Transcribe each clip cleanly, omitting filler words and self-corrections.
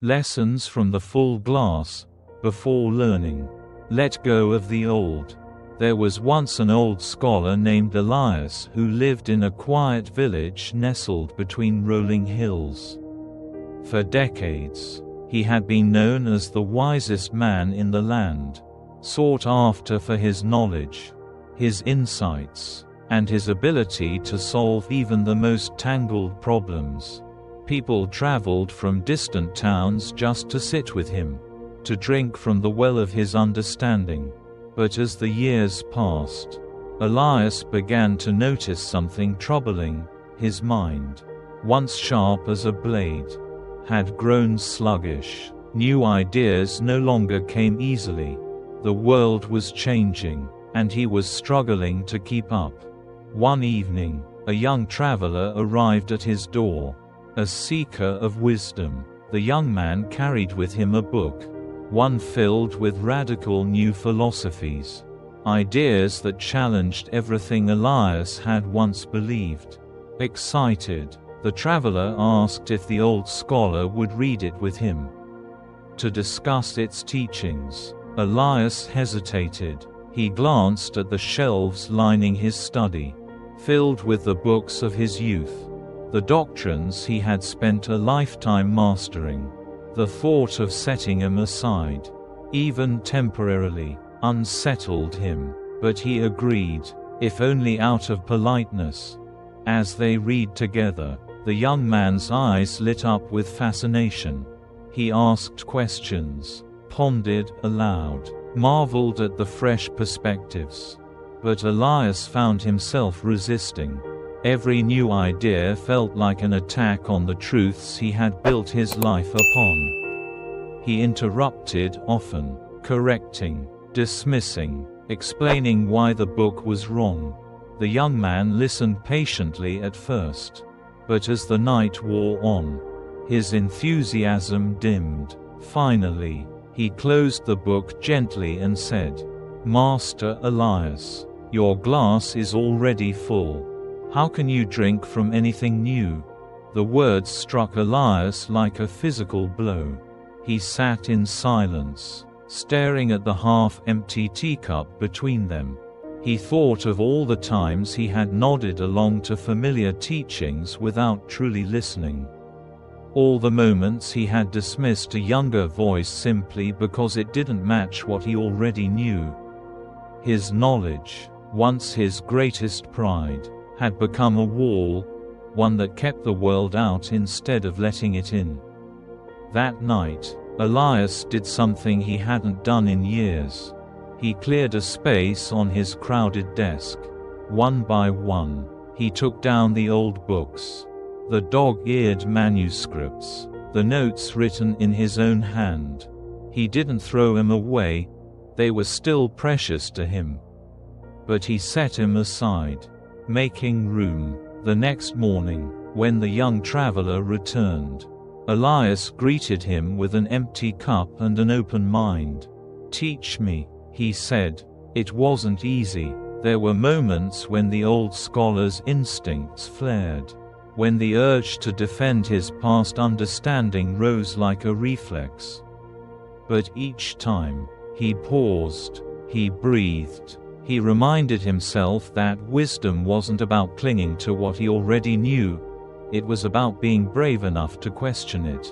Lessons from the full glass. Before learning. Let go of the old. There was once an old scholar named Elias who lived in a quiet village nestled between rolling hills. For decades, he had been known as the wisest man in the land, sought after for his knowledge, his insights, and his ability to solve even the most tangled problems. People traveled from distant towns just to sit with him, to drink from the well of his understanding. But as the years passed, Elias began to notice something troubling. His mind, once sharp as a blade, had grown sluggish. New ideas no longer came easily. The world was changing, and he was struggling to keep up. One evening, a young traveler arrived at his door. A seeker of wisdom, the young man carried with him a book, one filled with radical new philosophies, ideas that challenged everything Elias had once believed. Excited, the traveler asked if the old scholar would read it with him to discuss its teachings. Elias hesitated. He glanced at the shelves lining his study, filled with the books of his youth, the doctrines he had spent a lifetime mastering. The thought of setting them aside, even temporarily, unsettled him, but he agreed, if only out of politeness. As they read together, the young man's eyes lit up with fascination. He asked questions, pondered aloud, marveled at the fresh perspectives. But Elias found himself resisting. Every new idea felt like an attack on the truths he had built his life upon. He interrupted often, correcting, dismissing, explaining why the book was wrong. The young man listened patiently at first. But as the night wore on, his enthusiasm dimmed. Finally, he closed the book gently and said, "Master Elias, your glass is already full. How can you drink from anything new?" The words struck Elias like a physical blow. He sat in silence, staring at the half-empty teacup between them. He thought of all the times he had nodded along to familiar teachings without truly listening. All the moments he had dismissed a younger voice simply because it didn't match what he already knew. His knowledge, once his greatest pride, had become a wall, one that kept the world out instead of letting it in. That night, Elias did something he hadn't done in years. He cleared a space on his crowded desk. One by one, he took down the old books, the dog-eared manuscripts, the notes written in his own hand. He didn't throw them away, they were still precious to him. But he set them aside, making room. The next morning, when the young traveler returned, Elias greeted him with an empty cup and an open mind. "Teach me," he said. It wasn't easy. There were moments when the old scholar's instincts flared, when the urge to defend his past understanding rose like a reflex. But each time, he paused, he breathed. He reminded himself that wisdom wasn't about clinging to what he already knew, it was about being brave enough to question it.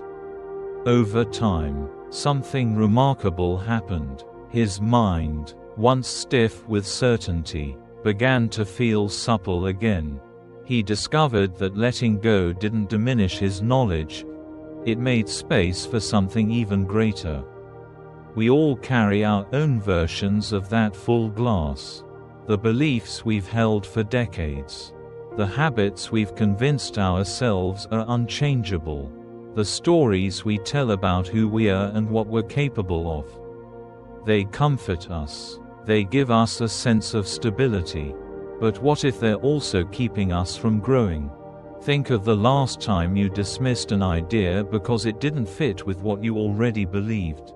Over time, something remarkable happened. His mind, once stiff with certainty, began to feel supple again. He discovered that letting go didn't diminish his knowledge, it made space for something even greater. We all carry our own versions of that full glass. The beliefs we've held for decades. The habits we've convinced ourselves are unchangeable. The stories we tell about who we are and what we're capable of. They comfort us. They give us a sense of stability. But what if they're also keeping us from growing? Think of the last time you dismissed an idea because it didn't fit with what you already believed.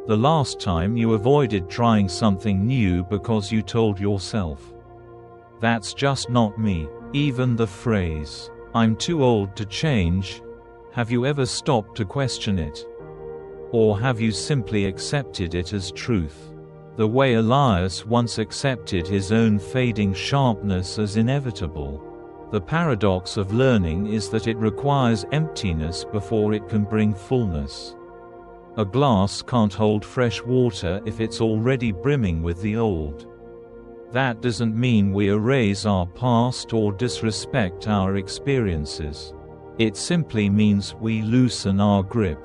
The last time you avoided trying something new because you told yourself, "That's just not me." Even the phrase, "I'm too old to change," Have you ever stopped to question it? Or have you simply accepted it as truth? The way Elias once accepted his own fading sharpness as inevitable. The paradox of learning is that it requires emptiness before it can bring fullness. A glass can't hold fresh water if it's already brimming with the old. That doesn't mean we erase our past or disrespect our experiences. It simply means we loosen our grip,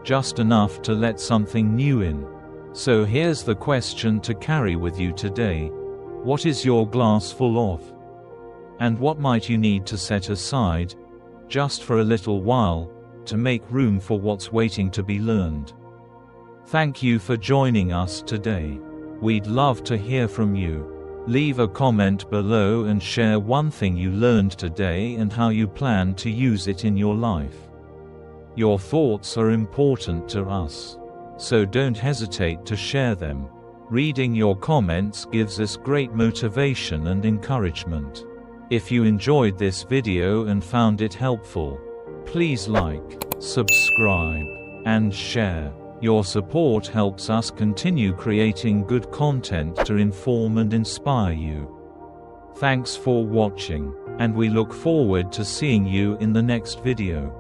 just enough to let something new in. So here's the question to carry with you today. What is your glass full of? And what might you need to set aside, just for a little while, to make room for what's waiting to be learned? Thank you for joining us today. We'd love to hear from you. Leave a comment below and share one thing you learned today and how you plan to use it in your life. Your thoughts are important to us, so don't hesitate to share them. Reading your comments gives us great motivation and encouragement. If you enjoyed this video and found it helpful, please like, subscribe, and share. Your support helps us continue creating good content to inform and inspire you. Thanks for watching, and we look forward to seeing you in the next video.